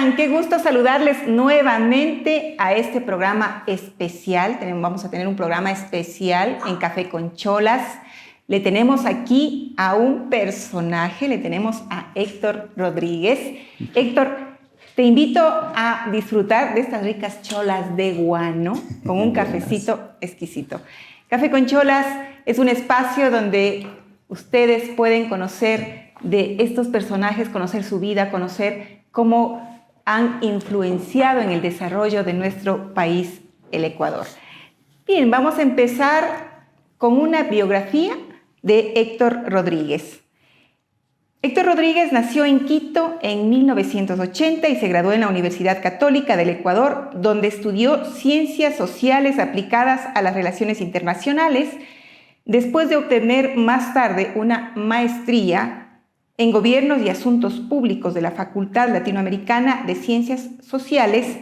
están? Qué gusto saludarles nuevamente a este programa especial. Vamos a tener un programa especial en Café con Cholas. Le tenemos aquí a un personaje, le tenemos a Héctor Rodríguez. Héctor, te invito a disfrutar de estas ricas cholas de guano con un cafecito exquisito. Café con Cholas es un espacio donde ustedes pueden conocer de estos personajes, conocer su vida, conocer cómo han influenciado en el desarrollo de nuestro país, el Ecuador. Bien, vamos a empezar con una biografía de Héctor Rodríguez. Héctor Rodríguez nació en Quito en 1980 y se graduó en la Universidad Católica del Ecuador, donde estudió Ciencias Sociales aplicadas a las relaciones internacionales, después de obtener más tarde una maestría en Gobiernos y Asuntos Públicos de la Facultad Latinoamericana de Ciencias Sociales.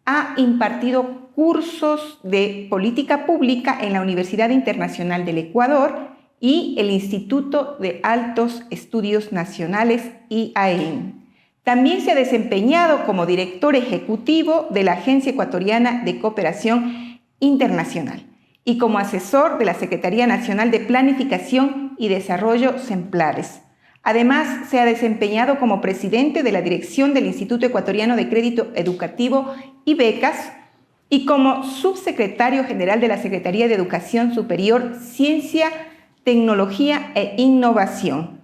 Ha impartido cursos de política pública en la Universidad Internacional del Ecuador y el Instituto de Altos Estudios Nacionales, IAEN. También se ha desempeñado como director ejecutivo de la Agencia Ecuatoriana de Cooperación Internacional y como asesor de la Secretaría Nacional de Planificación y Desarrollo, SEMPLADES. Además, se ha desempeñado como presidente de la dirección del Instituto Ecuatoriano de Crédito Educativo y Becas y como subsecretario general de la Secretaría de Educación Superior, Ciencia, Tecnología e Innovación.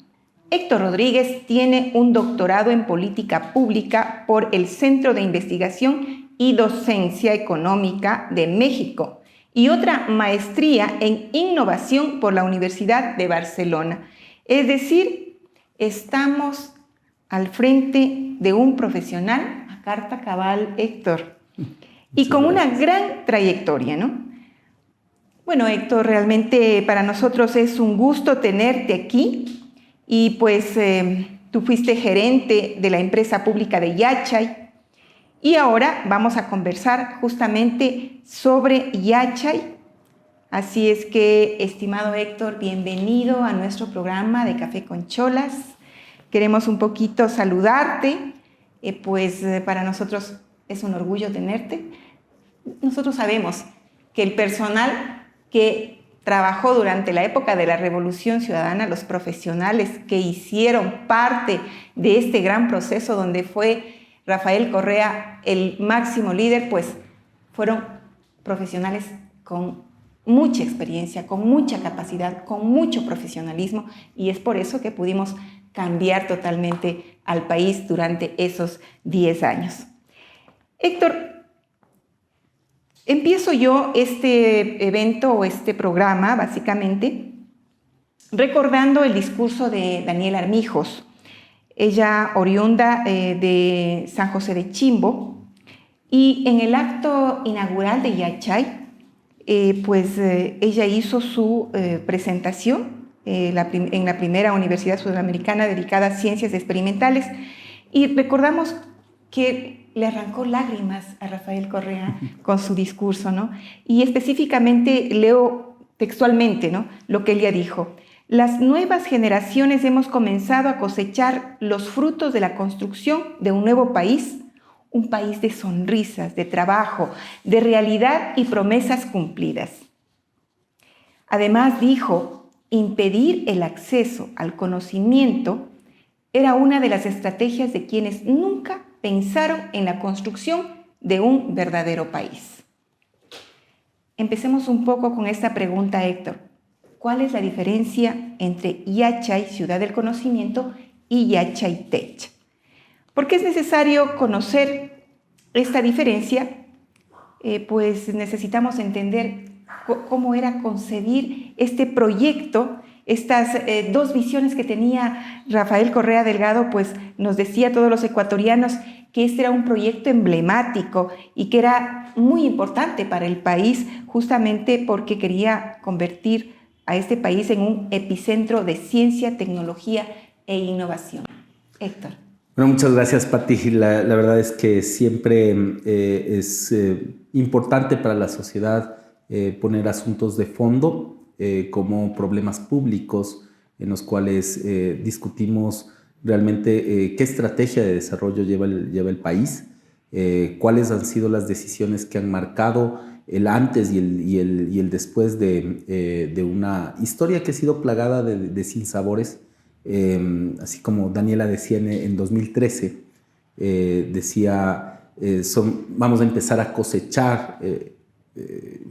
Héctor Rodríguez tiene un doctorado en Política Pública por el Centro de Investigación y Docencia Económica de México y otra maestría en Innovación por la Universidad de Barcelona. Es decir, estamos al frente de un profesional a carta cabal, Héctor, y con una gran trayectoria, ¿no? Bueno, Héctor, realmente para nosotros es un gusto tenerte aquí y pues tú fuiste gerente de la empresa pública de Yachay y ahora vamos a conversar justamente sobre Yachay. Así es que, estimado Héctor, bienvenido a nuestro programa de Café con Cholas. Queremos un poquito saludarte, para nosotros es un orgullo tenerte. Nosotros sabemos que el personal que trabajó durante la época de la Revolución Ciudadana, los profesionales que hicieron parte de este gran proceso donde fue Rafael Correa el máximo líder, pues fueron profesionales con mucha experiencia, con mucha capacidad, con mucho profesionalismo, y es por eso que pudimos cambiar totalmente al país durante esos 10 años. Héctor, empiezo yo este evento o este programa básicamente recordando el discurso de Daniela Armijos, ella oriunda de San José de Chimbo, y en el acto inaugural de Yachay, ella hizo su presentación en la primera universidad sudamericana dedicada a ciencias experimentales, y recordamos que le arrancó lágrimas a Rafael Correa con su discurso, ¿no? Y específicamente leo textualmente, ¿no?, lo que ella dijo: las nuevas generaciones hemos comenzado a cosechar los frutos de la construcción de un nuevo país, un país de sonrisas, de trabajo, de realidad y promesas cumplidas. Además dijo, impedir el acceso al conocimiento era una de las estrategias de quienes nunca pensaron en la construcción de un verdadero país. Empecemos un poco con esta pregunta, Héctor. ¿Cuál es la diferencia entre Yachay, Ciudad del Conocimiento, y Yachay Tech? ¿Por qué es necesario conocer esta diferencia? Pues necesitamos entender cómo era concebir este proyecto, estas dos visiones que tenía Rafael Correa Delgado. Pues nos decía a todos los ecuatorianos que este era un proyecto emblemático y que era muy importante para el país, justamente porque quería convertir a este país en un epicentro de ciencia, tecnología e innovación. Héctor. Bueno, muchas gracias, Pati. La verdad es que siempre es importante para la sociedad poner asuntos de fondo como problemas públicos en los cuales discutimos realmente qué estrategia de desarrollo lleva el país, cuáles han sido las decisiones que han marcado el antes y el después de una historia que ha sido plagada de sinsabores. Así como Daniela decía en 2013, decía, vamos a empezar a cosechar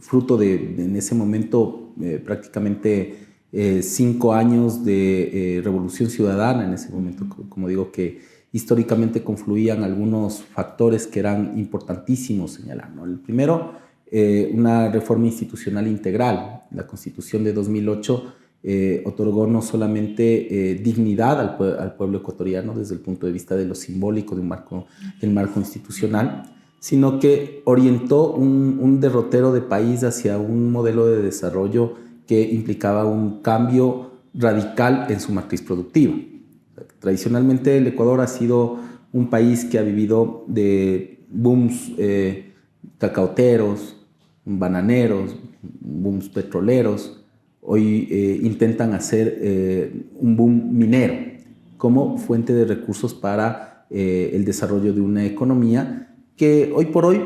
fruto en ese momento prácticamente 5 años de revolución ciudadana. En ese momento, como digo, que históricamente confluían algunos factores que eran importantísimos señalar, ¿no? El primero, una reforma institucional integral. La Constitución de 2008 otorgó no solamente dignidad al pueblo ecuatoriano desde el punto de vista de lo simbólico del marco institucional, sino que orientó un derrotero de país hacia un modelo de desarrollo que implicaba un cambio radical en su matriz productiva. Tradicionalmente el Ecuador ha sido un país que ha vivido de booms cacauteros, bananeros, booms petroleros. Hoy intentan hacer un boom minero como fuente de recursos para el desarrollo de una economía que hoy por hoy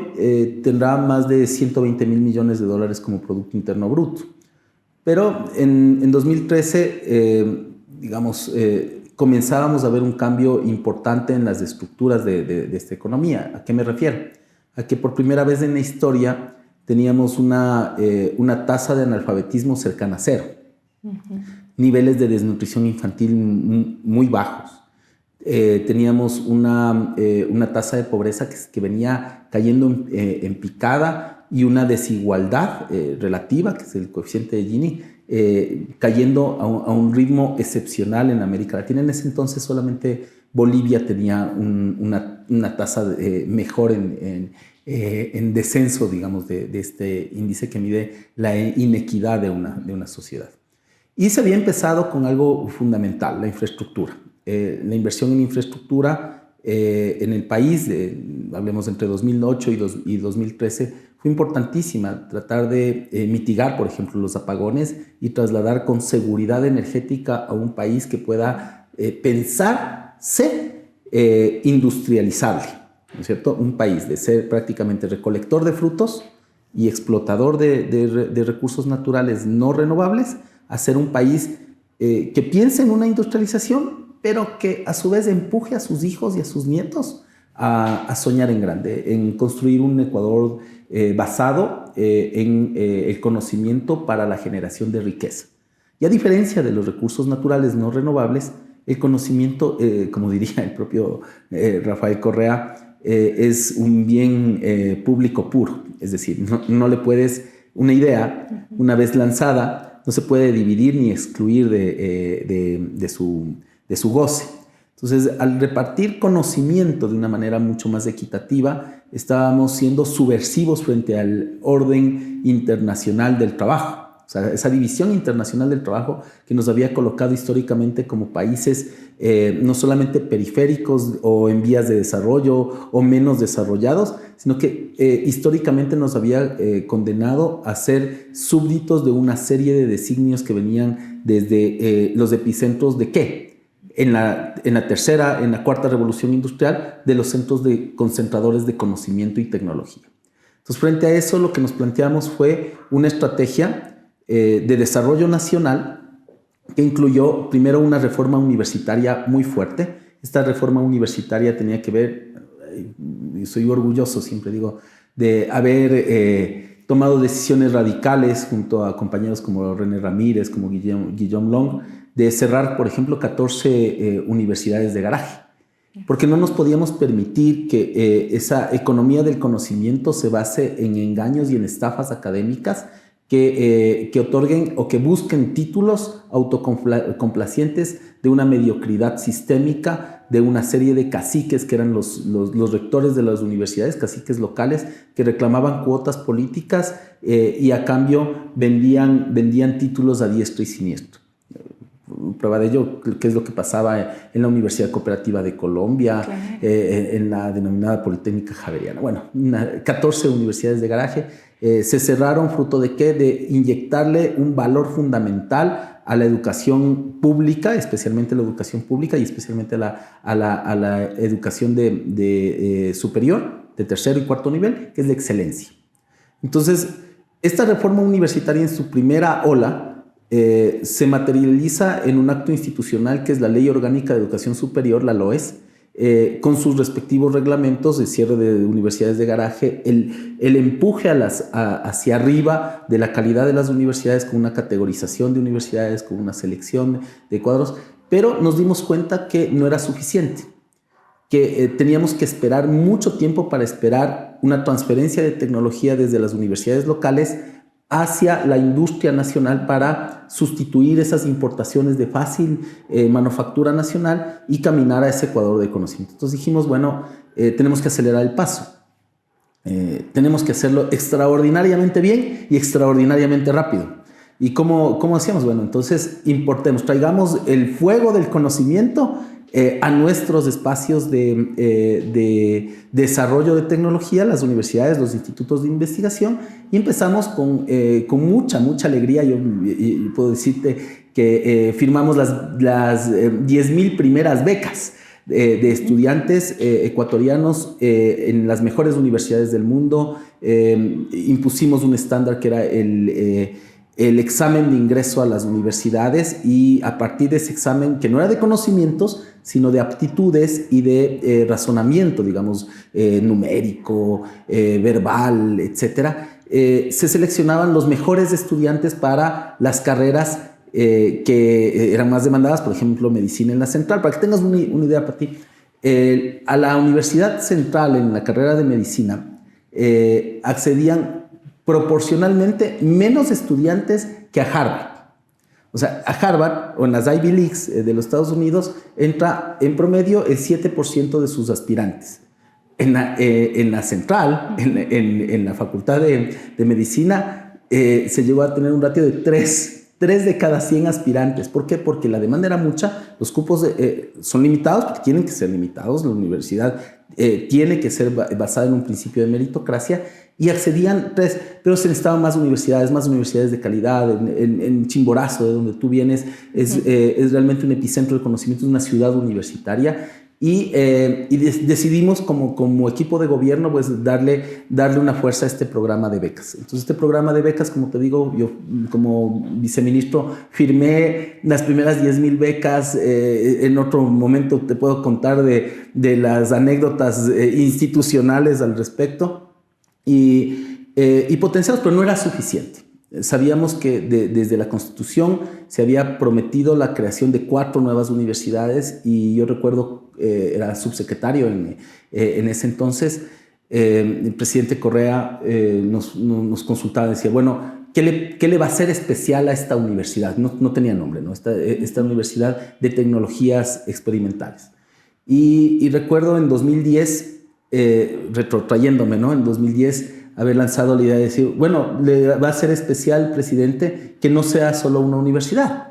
tendrá más de 120 mil millones de dólares como Producto Interno Bruto. Pero en 2013, comenzábamos a ver un cambio importante en las estructuras de esta economía. ¿A qué me refiero? A que por primera vez en la historia teníamos una tasa de analfabetismo cercana a cero, niveles de desnutrición infantil muy bajos. Teníamos una tasa de pobreza que venía cayendo en picada y una desigualdad relativa, que es el coeficiente de Gini, cayendo a un ritmo excepcional en América Latina. En ese entonces solamente Bolivia tenía una tasa mejor en descenso, digamos, de este índice que mide la inequidad de una sociedad. Y se había empezado con algo fundamental, la infraestructura. La inversión en infraestructura en el país, hablemos entre 2008 y 2013, fue importantísima. Tratar de mitigar, por ejemplo, los apagones y trasladar con seguridad energética a un país que pueda pensarse industrializable, ¿no es cierto? Un país de ser prácticamente recolector de frutos y explotador de recursos naturales no renovables, a ser un país que piense en una industrialización, pero que a su vez empuje a sus hijos y a sus nietos a soñar en grande, en construir un Ecuador basado en el conocimiento para la generación de riqueza. Y a diferencia de los recursos naturales no renovables, el conocimiento, como diría el propio Rafael Correa, es un bien público puro. Es decir, no le puedes, una idea, una vez lanzada, no se puede dividir ni excluir de su goce. Entonces, al repartir conocimiento de una manera mucho más equitativa, estábamos siendo subversivos frente al orden internacional del trabajo. O sea, esa división internacional del trabajo que nos había colocado históricamente como países no solamente periféricos o en vías de desarrollo o menos desarrollados, sino que históricamente nos había condenado a ser súbditos de una serie de designios que venían desde los epicentros de ¿qué? En la cuarta revolución industrial, de los centros concentradores de conocimiento y tecnología. Entonces, frente a eso, lo que nos planteamos fue una estrategia de desarrollo nacional que incluyó primero una reforma universitaria muy fuerte. Esta reforma universitaria tenía que ver, y soy orgulloso, siempre digo, de haber tomado decisiones radicales junto a compañeros como René Ramírez, como Guillaume Long, de cerrar, por ejemplo, 14 universidades de garaje, porque no nos podíamos permitir que esa economía del conocimiento se base en engaños y en estafas académicas que otorguen o que busquen títulos autocomplacientes de una mediocridad sistémica de una serie de caciques que eran los rectores de las universidades, caciques locales, que reclamaban cuotas políticas y a cambio vendían títulos a diestra y siniestra. prueba de ello, que es lo que pasaba en la Universidad Cooperativa de Colombia, Claro. En la denominada Politécnica Javeriana. Bueno, 14 universidades de garaje se cerraron fruto de ¿qué? De inyectarle un valor fundamental a la educación pública, especialmente la educación pública y especialmente a la educación superior, de tercero y cuarto nivel, que es la excelencia. Entonces, esta reforma universitaria en su primera ola se materializa en un acto institucional que es la Ley Orgánica de Educación Superior, la LOES, con sus respectivos reglamentos de cierre de universidades de garaje, el empuje hacia arriba de la calidad de las universidades, con una categorización de universidades, con una selección de cuadros, pero nos dimos cuenta que no era suficiente, que teníamos que esperar mucho tiempo para esperar una transferencia de tecnología desde las universidades locales hacia la industria nacional para sustituir esas importaciones de fácil manufactura nacional y caminar a ese Ecuador de conocimiento. Entonces dijimos, bueno, tenemos que acelerar el paso. Tenemos que hacerlo extraordinariamente bien y extraordinariamente rápido. ¿Y cómo hacíamos? Bueno, entonces traigamos el fuego del conocimiento a nuestros espacios de desarrollo de tecnología, las universidades, los institutos de investigación, y empezamos con mucha alegría. Yo puedo decirte que firmamos las 10,000 primeras becas de estudiantes ecuatorianos en las mejores universidades del mundo. Impusimos un estándar que era el examen de ingreso a las universidades, y a partir de ese examen, que no era de conocimientos, sino de aptitudes y de razonamiento, digamos, numérico, verbal, etcétera, se seleccionaban los mejores estudiantes para las carreras que eran más demandadas, por ejemplo, medicina en la Central. Para que tengas una idea para ti, a la Universidad Central, en la carrera de medicina, accedían proporcionalmente menos estudiantes que a Harvard. O sea, a Harvard o en las Ivy Leagues de los Estados Unidos entra en promedio el 7% de sus aspirantes. En la Central, en la Facultad de Medicina, se llegó a tener un ratio de 3 de cada 100 aspirantes. ¿Por qué? Porque la demanda era mucha, los cupos son limitados, porque tienen que ser limitados, la universidad tiene que ser basada en un principio de meritocracia, y accedían 3, pero se necesitaban más universidades de calidad. En Chimborazo, de donde tú vienes, es realmente un epicentro de conocimiento, es una ciudad universitaria, y decidimos como equipo de gobierno, pues darle una fuerza a este programa de becas. Entonces, este programa de becas, como te digo, yo como viceministro firmé las primeras 10,000 becas. En otro momento te puedo contar de las anécdotas institucionales al respecto. Y potenciamos, pero no era suficiente. Sabíamos que desde la Constitución se había prometido la creación de 4 nuevas universidades, y yo recuerdo, era subsecretario en ese entonces, el presidente Correa nos consultaba, decía, bueno, ¿qué le va a hacer especial a esta universidad? No tenía nombre, ¿no? Esta universidad de tecnologías experimentales. Y recuerdo en 2010, retrotrayéndome, ¿no? En 2010 haber lanzado la idea de decir, bueno, le va a ser especial, presidente, que no sea solo una universidad.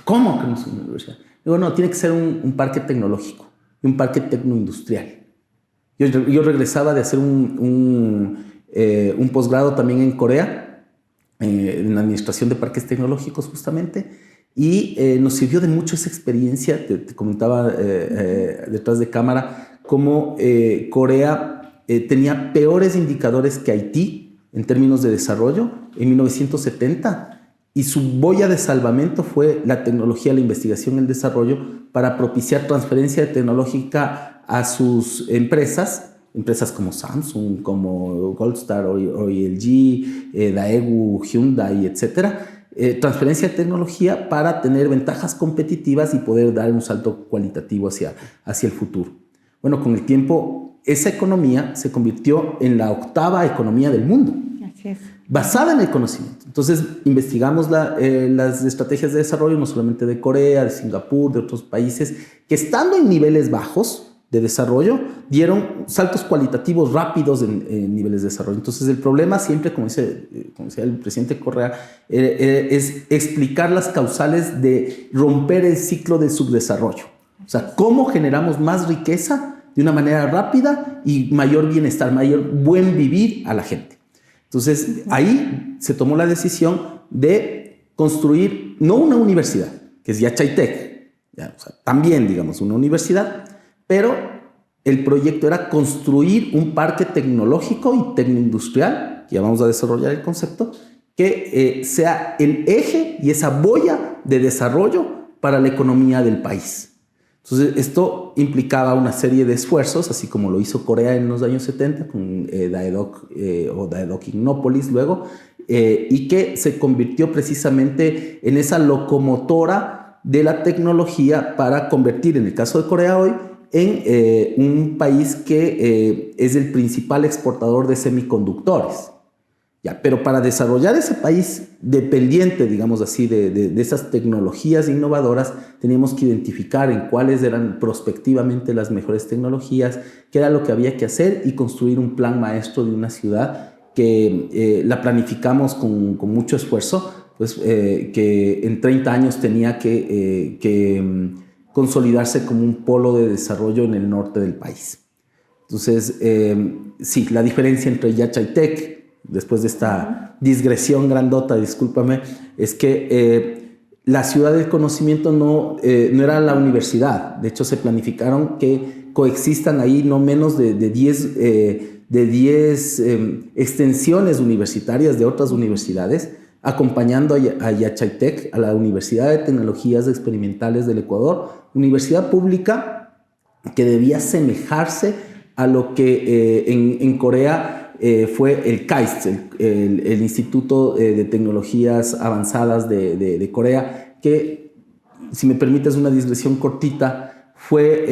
¿Cómo que no es una universidad? Digo, no, tiene que ser un parque tecnológico y un parque tecnoindustrial. Yo regresaba de hacer un posgrado también en Corea, en la administración de parques tecnológicos justamente, y nos sirvió de mucho esa experiencia. Te comentaba detrás de cámara cómo Corea tenía peores indicadores que Haití en términos de desarrollo en 1970, y su boya de salvamento fue la tecnología, la investigación y el desarrollo, para propiciar transferencia tecnológica a sus empresas como Samsung, como Goldstar o LG, Daewoo, Hyundai, etcétera. Transferencia de tecnología para tener ventajas competitivas y poder dar un salto cualitativo hacia el futuro. Bueno, con el tiempo, esa economía se convirtió en la 8ª economía del mundo. Así es. Basada en el conocimiento. Entonces, investigamos las estrategias de desarrollo, no solamente de Corea, de Singapur, de otros países, que estando en niveles bajos de desarrollo, dieron saltos cualitativos rápidos en niveles de desarrollo. Entonces el problema siempre, como decía el presidente Correa, es explicar las causales de romper el ciclo del subdesarrollo. O sea, cómo generamos más riqueza de una manera rápida y mayor bienestar, mayor buen vivir a la gente. Entonces ahí se tomó la decisión de construir, no una universidad, que es Yachaytec, o sea, también, digamos, una universidad, pero el proyecto era construir un parque tecnológico y tecnoindustrial, que ya vamos a desarrollar el concepto, que sea el eje y esa boya de desarrollo para la economía del país. Entonces, esto implicaba una serie de esfuerzos, así como lo hizo Corea en los años 70 con Daedoc o Daedoc Innopolis luego, y que se convirtió precisamente en esa locomotora de la tecnología para convertir, en el caso de Corea hoy, en un país que es el principal exportador de semiconductores. Ya, pero para desarrollar ese país dependiente, digamos así, de esas tecnologías innovadoras, teníamos que identificar en cuáles eran prospectivamente las mejores tecnologías, qué era lo que había que hacer y construir un plan maestro de una ciudad que la planificamos con mucho esfuerzo, pues que en 30 años tenía que consolidarse como un polo de desarrollo en el norte del país. Entonces, sí, la diferencia entre Yachaytec, después de esta digresión grandota, discúlpame, es que la ciudad del conocimiento no era la universidad. De hecho, se planificaron que coexistan ahí no menos de 10 extensiones universitarias de otras universidades, acompañando a Yachaytec, a la Universidad de Tecnologías Experimentales del Ecuador, universidad pública que debía asemejarse a lo que en Corea fue el KAIST, el Instituto de Tecnologías Avanzadas de Corea, que, si me permites una digresión cortita, fue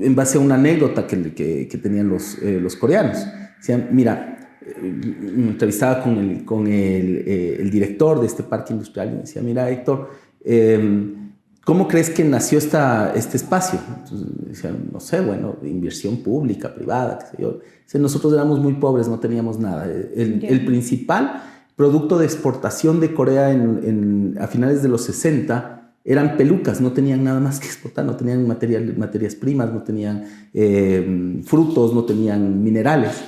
en base a una anécdota que tenían los coreanos. Decían, mira, me entrevistaba con el director de este parque industrial y me decía, mira, Héctor, ¿cómo crees que nació este espacio? Entonces, decían, no sé, bueno, inversión pública, privada, qué sé yo. Nosotros éramos muy pobres, no teníamos nada. El principal producto de exportación de Corea a finales de los 60 eran pelucas, no tenían nada más que exportar, no tenían materias primas, no tenían frutos, no tenían minerales.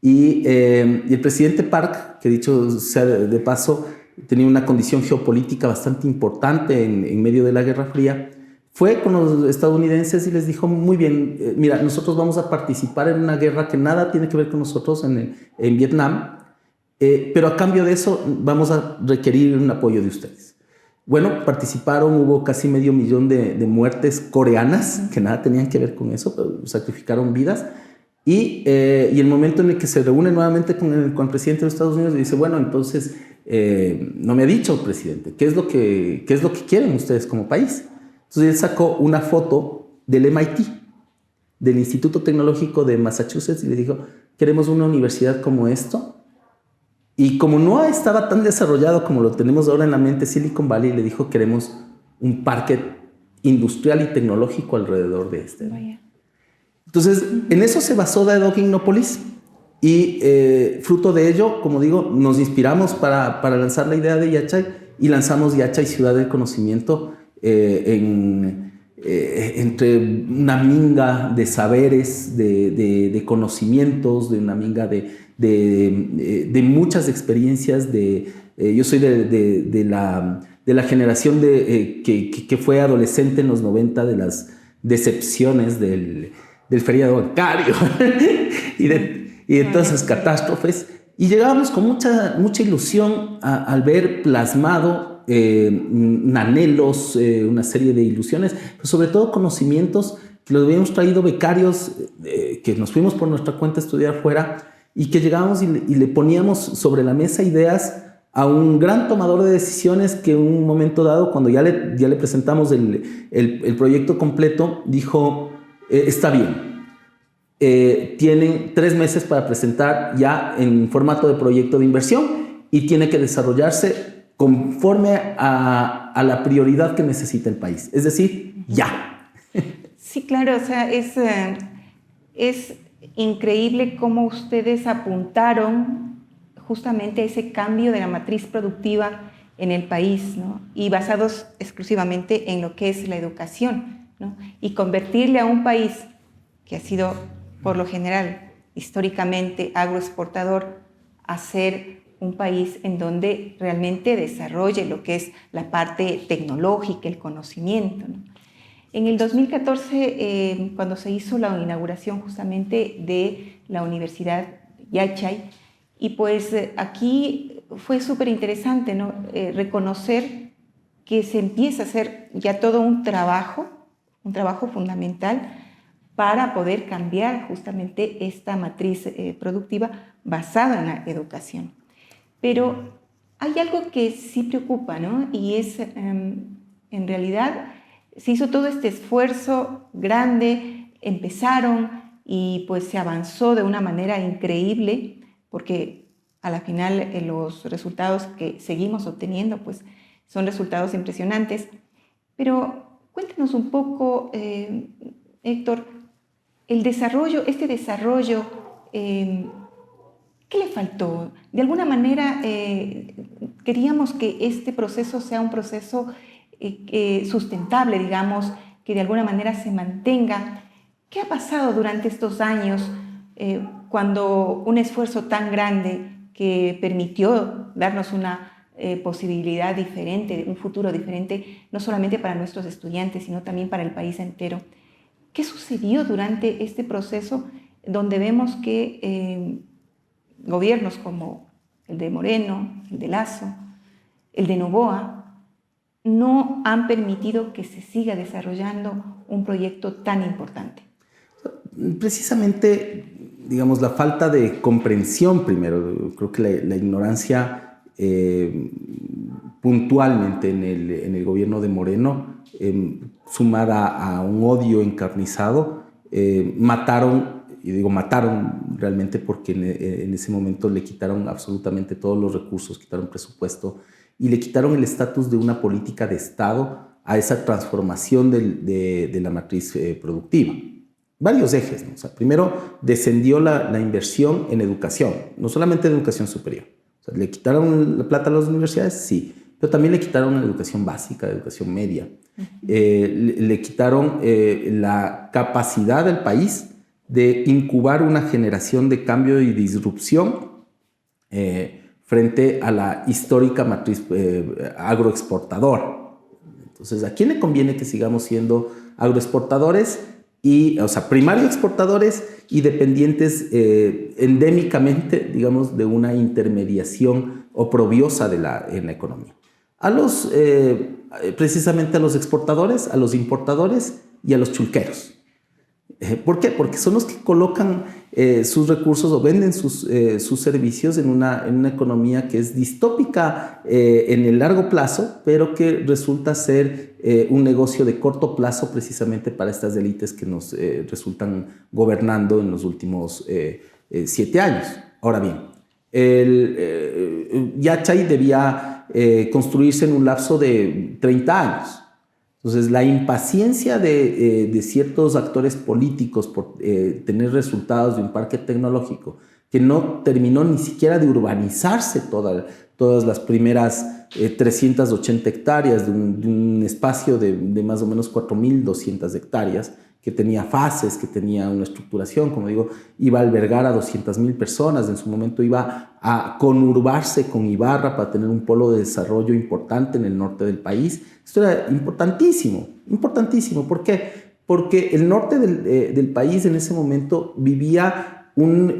Y el presidente Park, que dicho sea de paso, tenía una condición geopolítica bastante importante en medio de la Guerra Fría, fue con los estadounidenses y les dijo, muy bien, mira, nosotros vamos a participar en una guerra que nada tiene que ver con nosotros en Vietnam, pero a cambio de eso vamos a requerir un apoyo de ustedes. Bueno, participaron, hubo casi 500,000 de muertes coreanas, que nada tenían que ver con eso, pero sacrificaron vidas. Y el momento en el que se reúne nuevamente con el presidente de los Estados Unidos, le dice, bueno, entonces, no me ha dicho, presidente, ¿qué es lo que quieren ustedes como país? Entonces él sacó una foto del MIT, del Instituto Tecnológico de Massachusetts, y le dijo, queremos una universidad como esto. Y como no estaba tan desarrollado como lo tenemos ahora en la mente Silicon Valley, le dijo, queremos un parque industrial y tecnológico alrededor de este. Vaya. Entonces, en eso se basó Daedoc Innopolis y fruto de ello, como digo, nos inspiramos para lanzar la idea de Yachay y lanzamos Yachay Ciudad del Conocimiento entre una minga de saberes, de conocimientos, de una minga de muchas experiencias. Yo soy de la generación que fue adolescente en los 90, de las decepciones del feriado bancario y de todas esas catástrofes, y llegábamos con mucha ilusión al ver plasmado anhelos, una serie de ilusiones, pero sobre todo conocimientos que los habíamos traído becarios, que nos fuimos por nuestra cuenta a estudiar fuera, y que llegábamos y le poníamos sobre la mesa ideas a un gran tomador de decisiones que en un momento dado, cuando ya le presentamos el proyecto completo, dijo, está bien, tienen 3 meses para presentar ya en formato de proyecto de inversión y tiene que desarrollarse conforme a la prioridad que necesita el país, es decir, ya. Sí, claro, o sea, es increíble cómo ustedes apuntaron justamente a ese cambio de la matriz productiva en el país, ¿no? Y basados exclusivamente en lo que es la educación, ¿no? Y convertirle a un país que ha sido, por lo general, históricamente agroexportador, a ser un país en donde realmente desarrolle lo que es la parte tecnológica, el conocimiento, ¿no? En el 2014, cuando se hizo la inauguración justamente de la Universidad Yachay, y pues aquí fue súper interesante, ¿no? Reconocer que se empieza a hacer ya todo un trabajo fundamental para poder cambiar justamente esta matriz productiva basada en la educación. Pero hay algo que sí preocupa, ¿no? Y es, en realidad, se hizo todo este esfuerzo grande, empezaron y pues se avanzó de una manera increíble, porque a la final los resultados que seguimos obteniendo pues son resultados impresionantes. Pero cuéntanos un poco, Héctor, este desarrollo, ¿qué le faltó? De alguna manera queríamos que este proceso sea un proceso sustentable, digamos, que de alguna manera se mantenga. ¿Qué ha pasado durante estos años cuando un esfuerzo tan grande que permitió darnos una posibilidad diferente, un futuro diferente, no solamente para nuestros estudiantes, sino también para el país entero? ¿Qué sucedió durante este proceso donde vemos que gobiernos como el de Moreno, el de Lasso, el de Noboa, no han permitido que se siga desarrollando un proyecto tan importante? Precisamente, digamos, la falta de comprensión primero, creo que la ignorancia puntualmente en el gobierno de Moreno, sumada a un odio encarnizado, mataron, y digo mataron realmente porque en ese momento le quitaron absolutamente todos los recursos, quitaron presupuesto y le quitaron el estatus de una política de Estado a esa transformación de la matriz productiva. Varios ejes, ¿no? O sea, primero descendió la inversión en educación, no solamente en educación superior. O sea, le quitaron la plata a las universidades, sí, pero también le quitaron la educación básica, la educación media. Le quitaron la capacidad del país de incubar una generación de cambio y disrupción frente a la histórica matriz agroexportadora. Entonces, ¿a quién le conviene que sigamos siendo agroexportadores? O sea, primario exportadores y dependientes endémicamente, digamos, de una intermediación oprobiosa en la economía. Precisamente a los exportadores, a los importadores y a los chulqueros. ¿Por qué? Porque son los que colocan sus recursos o venden sus servicios en una economía que es distópica en el largo plazo, pero que resulta ser un negocio de corto plazo precisamente para estas élites que nos resultan gobernando en los últimos 7 años. Ahora bien, Yachay debía construirse en un lapso de 30 años. Entonces, la impaciencia de ciertos actores políticos por tener resultados de un parque tecnológico que no terminó ni siquiera de urbanizarse todas las primeras 380 hectáreas de un espacio de más o menos 4.200 hectáreas, que tenía fases, que tenía una estructuración, como digo, iba a albergar a 200.000 personas, en su momento iba a conurbarse con Ibarra para tener un polo de desarrollo importante en el norte del país. Esto era importantísimo, importantísimo. ¿Por qué? Porque el norte del país en ese momento vivía una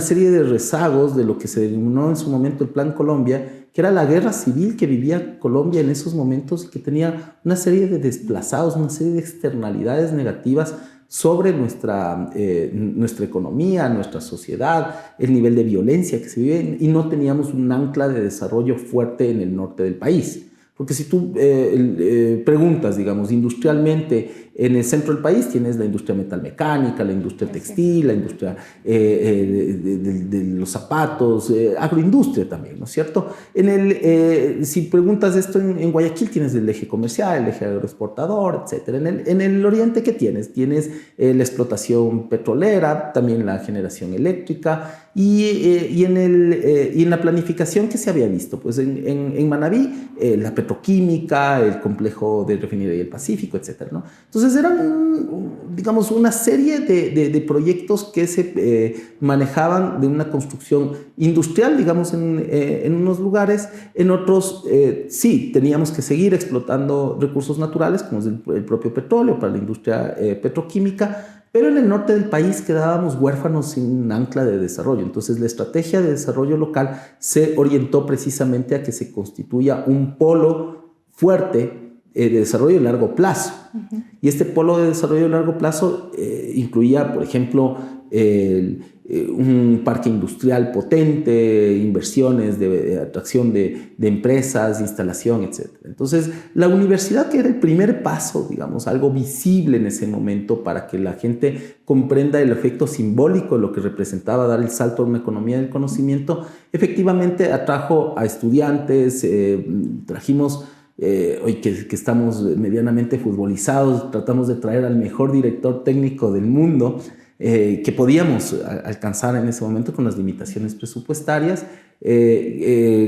serie de rezagos de lo que se denominó en su momento el Plan Colombia, que era la guerra civil que vivía Colombia en esos momentos y que tenía una serie de desplazados, una serie de externalidades negativas sobre nuestra economía, nuestra sociedad, el nivel de violencia que se vive, y no teníamos un ancla de desarrollo fuerte en el norte del país. Porque si tú preguntas, digamos, industrialmente, En el centro del país tienes la industria metalmecánica, la industria textil, la industria de los zapatos, agroindustria también, ¿no es cierto? Si preguntas esto en Guayaquil, tienes el eje comercial, el eje agroexportador, etc. En el oriente, ¿qué tienes? Tienes la explotación petrolera, también la generación eléctrica, y en la planificación que se había visto, pues en Manabí, la petroquímica, el complejo de refinería del Pacífico, etcétera, ¿no? Entonces eran, digamos, una serie de proyectos que se manejaban de una construcción industrial, digamos, en unos lugares. En otros, sí, teníamos que seguir explotando recursos naturales, como es el propio petróleo para la industria petroquímica. Pero en el norte del país quedábamos huérfanos sin un ancla de desarrollo. Entonces la estrategia de desarrollo local se orientó precisamente a que se constituya un polo fuerte de desarrollo a largo plazo. Uh-huh. Y este polo de desarrollo a largo plazo incluía, por ejemplo, un parque industrial potente, inversiones de atracción de empresas, instalación, etc. Entonces, la universidad, que era el primer paso, digamos, algo visible en ese momento para que la gente comprenda el efecto simbólico de lo que representaba dar el salto a una economía del conocimiento, efectivamente atrajo a estudiantes, trajimos... hoy que estamos medianamente futbolizados, tratamos de traer al mejor director técnico del mundo que podíamos alcanzar en ese momento con las limitaciones presupuestarias,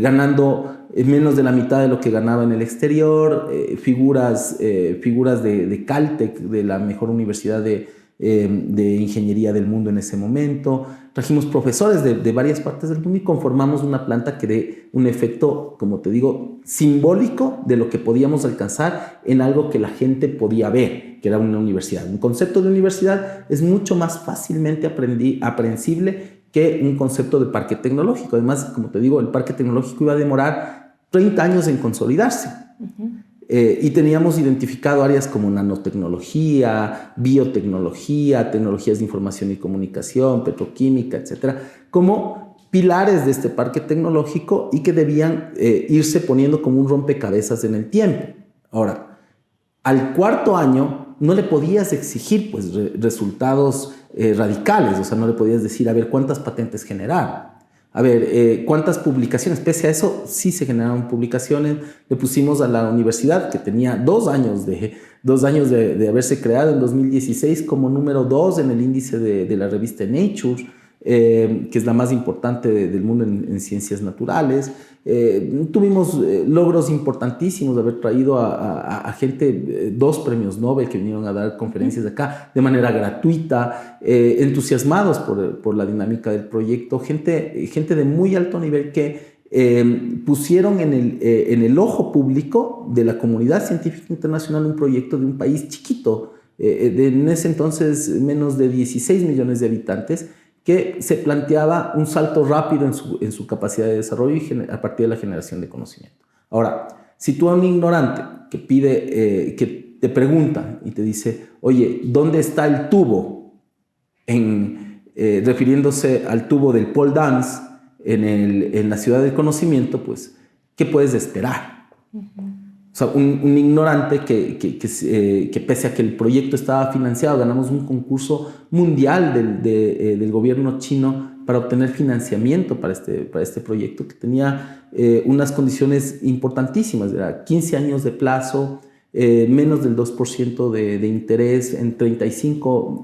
ganando menos de la mitad de lo que ganaba en el exterior, figuras de Caltech, de la mejor universidad de ingeniería del mundo en ese momento. Trajimos profesores de varias partes del mundo y conformamos una planta que dé un efecto, como te digo, simbólico de lo que podíamos alcanzar en algo que la gente podía ver, que era una universidad. Un concepto de universidad es mucho más fácilmente aprehensible que un concepto de parque tecnológico. Además, como te digo, el parque tecnológico iba a demorar 30 años en consolidarse. Uh-huh. Y teníamos identificado áreas como nanotecnología, biotecnología, tecnologías de información y comunicación, petroquímica, etcétera, como pilares de este parque tecnológico y que debían irse poniendo como un rompecabezas en el tiempo. Ahora, al cuarto año no le podías exigir pues, resultados radicales, o sea, no le podías decir, a ver, ¿cuántas patentes generaron? A ver, ¿cuántas publicaciones? Pese a eso, sí se generaron publicaciones. Le pusimos a la universidad, que tenía 2 años de haberse creado en 2016, como número 2 en el índice de la revista Nature, que es la más importante del mundo en ciencias naturales. Tuvimos logros importantísimos de haber traído a gente, 2 premios Nobel que vinieron a dar conferencias acá de manera gratuita, entusiasmados por la dinámica del proyecto, gente de muy alto nivel que pusieron en el ojo público de la comunidad científica internacional un proyecto de un país chiquito, en ese entonces menos de 16 millones de habitantes, que se planteaba un salto rápido en su capacidad de desarrollo y a partir de la generación de conocimiento. Ahora, si tú a un ignorante que te pregunta y te dice, oye, ¿dónde está el tubo? Refiriéndose al tubo del pole dance en la ciudad del conocimiento, pues, ¿qué puedes esperar? Uh-huh. O sea, un ignorante que pese a que el proyecto estaba financiado, ganamos un concurso mundial del gobierno chino para obtener financiamiento para este proyecto, que tenía unas condiciones importantísimas. Era 15 años de plazo, menos del 2% de interés, en 35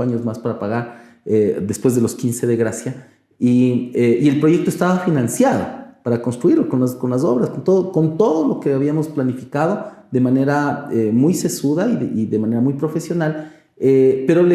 años más para pagar después de los 15 de gracia. Y el proyecto estaba financiado para construirlo con las obras, con todo lo que habíamos planificado de manera muy sesuda y de manera muy profesional, pero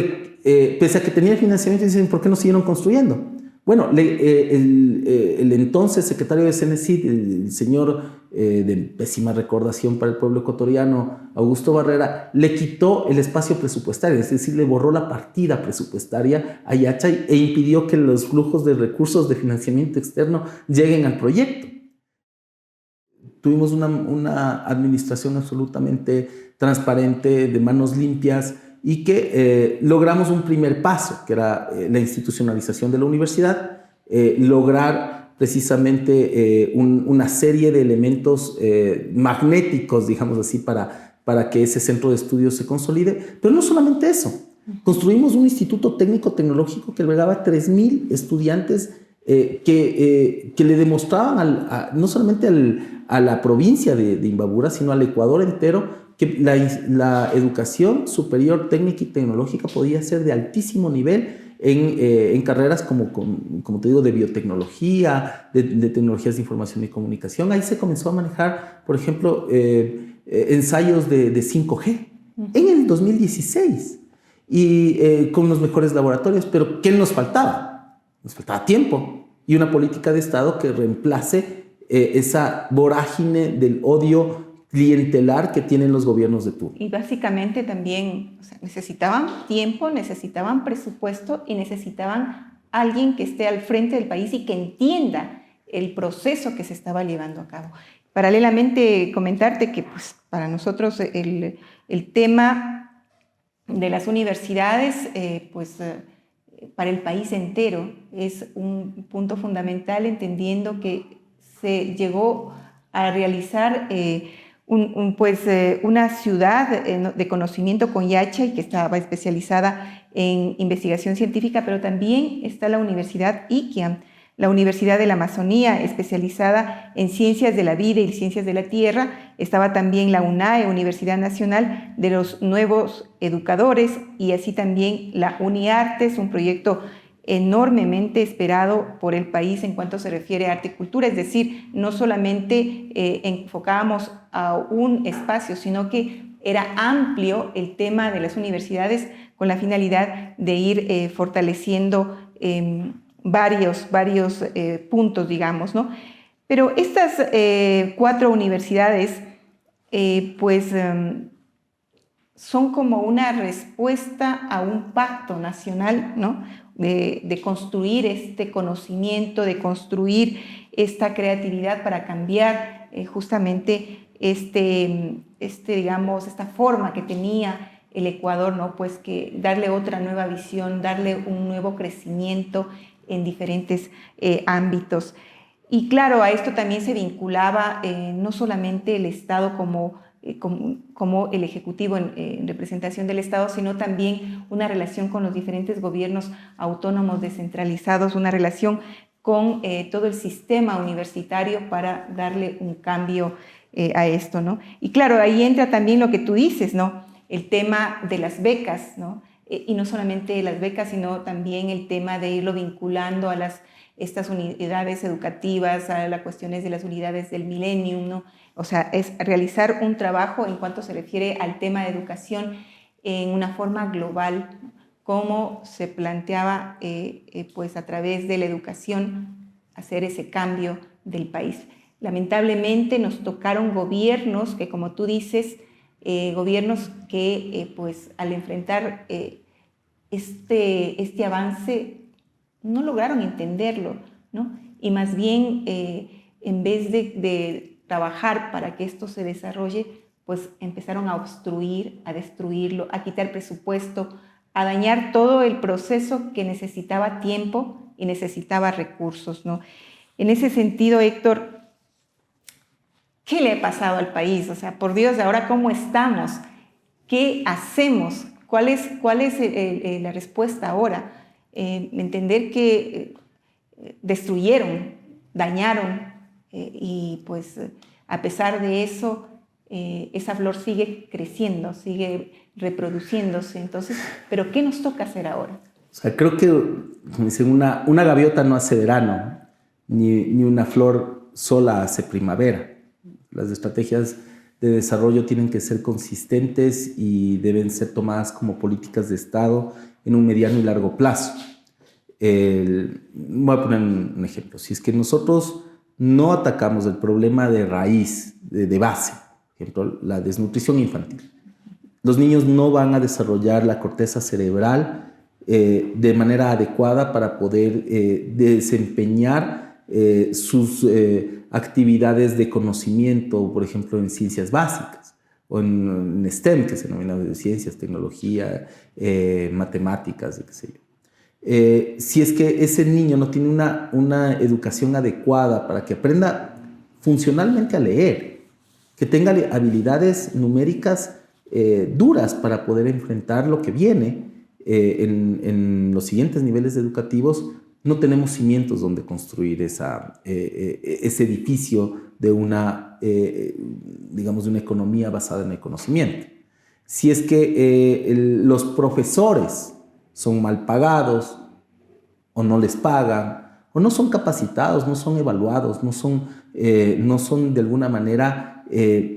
pese a que tenía financiamiento, dicen, ¿por qué no siguieron construyendo? Bueno, el entonces secretario de CENESID, el señor de pésima recordación para el pueblo ecuatoriano, Augusto Barrera, le quitó el espacio presupuestario, es decir, le borró la partida presupuestaria a Yachay e impidió que los flujos de recursos de financiamiento externo lleguen al proyecto. Tuvimos una administración absolutamente transparente, de manos limpias, y que logramos un primer paso, que era la institucionalización de la universidad, lograr precisamente una serie de elementos magnéticos, digamos así, para para que ese centro de estudios se consolide. Pero no solamente eso. Construimos un instituto técnico-tecnológico que albergaba 3,000 estudiantes que le demostraban no solamente a la provincia de Imbabura, sino al Ecuador entero, que la educación superior técnica y tecnológica podía ser de altísimo nivel en carreras como te digo, de biotecnología, de tecnologías de información y comunicación. Ahí se comenzó a manejar, por ejemplo, ensayos de 5G en el 2016 y con los mejores laboratorios. Pero ¿qué nos faltaba? Nos faltaba tiempo y una política de Estado que reemplace esa vorágine del odio clientelar que tienen los gobiernos de turno. Y básicamente también, o sea, necesitaban tiempo, necesitaban presupuesto y necesitaban alguien que esté al frente del país y que entienda el proceso que se estaba llevando a cabo. Paralelamente, comentarte que pues, para nosotros el tema de las universidades, para el país entero es un punto fundamental, entendiendo que se llegó a realizar una ciudad de conocimiento con Yacha, y que estaba especializada en investigación científica, pero también está la Universidad Iquiam, la Universidad de la Amazonía, especializada en ciencias de la vida y ciencias de la tierra. Estaba también la UNAE, Universidad Nacional de los Nuevos Educadores, y así también la UniArtes, un proyecto enormemente esperado por el país en cuanto se refiere a arte y cultura. Es decir, no solamente enfocábamos a un espacio, sino que era amplio el tema de las universidades, con la finalidad de ir fortaleciendo varios puntos, digamos, ¿no? Pero estas 4 universidades, son como una respuesta a un pacto nacional, ¿no? De construir este conocimiento, de construir esta creatividad para cambiar justamente esta forma que tenía el Ecuador, ¿no? Pues que darle otra nueva visión, darle un nuevo crecimiento en diferentes ámbitos. Y claro, a esto también se vinculaba no solamente el Estado como el Ejecutivo en representación del Estado, sino también una relación con los diferentes gobiernos autónomos descentralizados, una relación con todo el sistema universitario para darle un cambio a esto, ¿no? Y claro, ahí entra también lo que tú dices, ¿no? El tema de las becas, ¿no? Y no solamente las becas, sino también el tema de irlo vinculando a estas unidades educativas, a las cuestiones de las unidades del Millennium, ¿no? O sea, es realizar un trabajo en cuanto se refiere al tema de educación en una forma global, cómo se planteaba pues a través de la educación hacer ese cambio del país. Lamentablemente nos tocaron gobiernos que, como tú dices, gobiernos que pues al enfrentar este avance no lograron entenderlo, ¿no? Y más bien en vez de trabajar para que esto se desarrolle, pues empezaron a obstruir, a destruirlo, a quitar presupuesto, a dañar todo el proceso que necesitaba tiempo y necesitaba recursos, ¿no? En ese sentido, Héctor, ¿qué le ha pasado al país? O sea, por Dios, ahora cómo estamos, ¿qué hacemos? ¿Cuál es la respuesta ahora? Entender que destruyeron, dañaron, y pues a pesar de eso, esa flor sigue creciendo, sigue reproduciéndose. Entonces, ¿pero qué nos toca hacer ahora? O sea, creo que, como dicen, una gaviota no hace verano, ni una flor sola hace primavera. Las estrategias de desarrollo tienen que ser consistentes y deben ser tomadas como políticas de Estado en un mediano y largo plazo. Voy a poner un ejemplo. Si es que nosotros no atacamos el problema de raíz, de base, por ejemplo, la desnutrición infantil, los niños no van a desarrollar la corteza cerebral de manera adecuada para poder desempeñar sus actividades de conocimiento, por ejemplo, en ciencias básicas o en STEM, que se denomina de ciencias, tecnología, matemáticas, qué sé yo. Si es que ese niño no tiene una educación adecuada para que aprenda funcionalmente a leer, que tenga habilidades numéricas duras para poder enfrentar lo que viene en los siguientes niveles educativos. No tenemos cimientos donde construir ese edificio de digamos, de una economía basada en el conocimiento. Si es que los profesores son mal pagados o no les pagan, o no son capacitados, no son evaluados, no son de alguna manera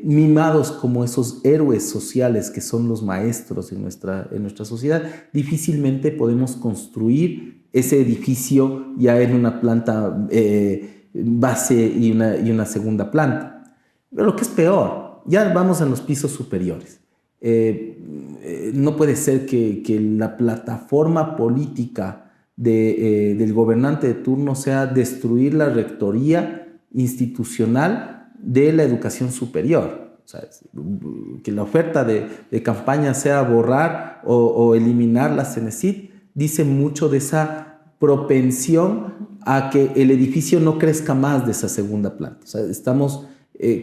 mimados como esos héroes sociales que son los maestros en nuestra sociedad, difícilmente podemos construir ese edificio ya en una planta base y una segunda planta. Pero lo que es peor, ya vamos a los pisos superiores. No puede ser que la plataforma política del gobernante de turno sea destruir la rectoría institucional de la educación superior. O sea, que la oferta de campaña sea borrar o eliminar la CENESID, dice mucho de esa propensión a que el edificio no crezca más de esa segunda planta. O sea, estamos